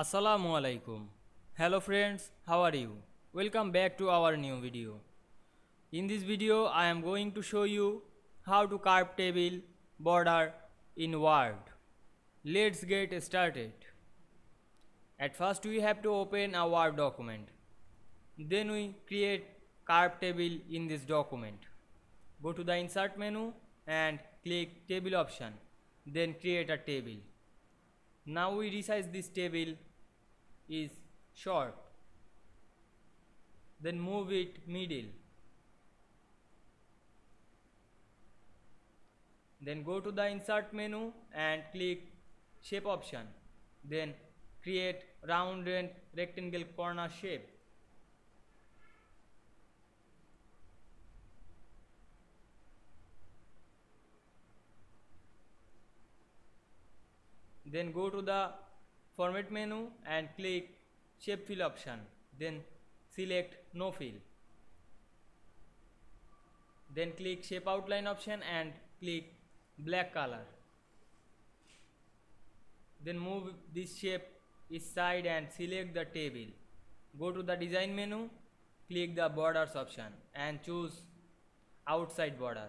Assalamu alaikum. Hello friends, how are you? Welcome back to our new video. In this video I am going to show you how to carve table border in Word. Let's get started. At first we have to open a Word document. Then we create carve table in this document. Go to the insert menu and click table option. Then create a table. Now we resize this table is short. Then move it middle. Then go to the insert menu and click shape option. Then create round and rectangle corner shape. Then go to the format menu and click shape fill option. Then select no fill. Then click shape outline option and click black color. Then move this shape each side and select the table. Go to the design menu, click the borders option and choose outside border.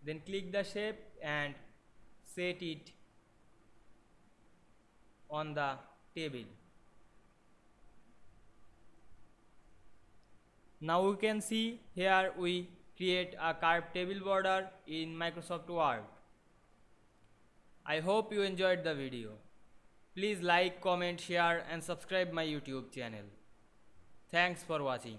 Then click the shape and set it on the table. Now we can see here we create a carved table border in Microsoft Word. I hope you enjoyed the video. Please like, comment, share and subscribe my YouTube channel. Thanks for watching.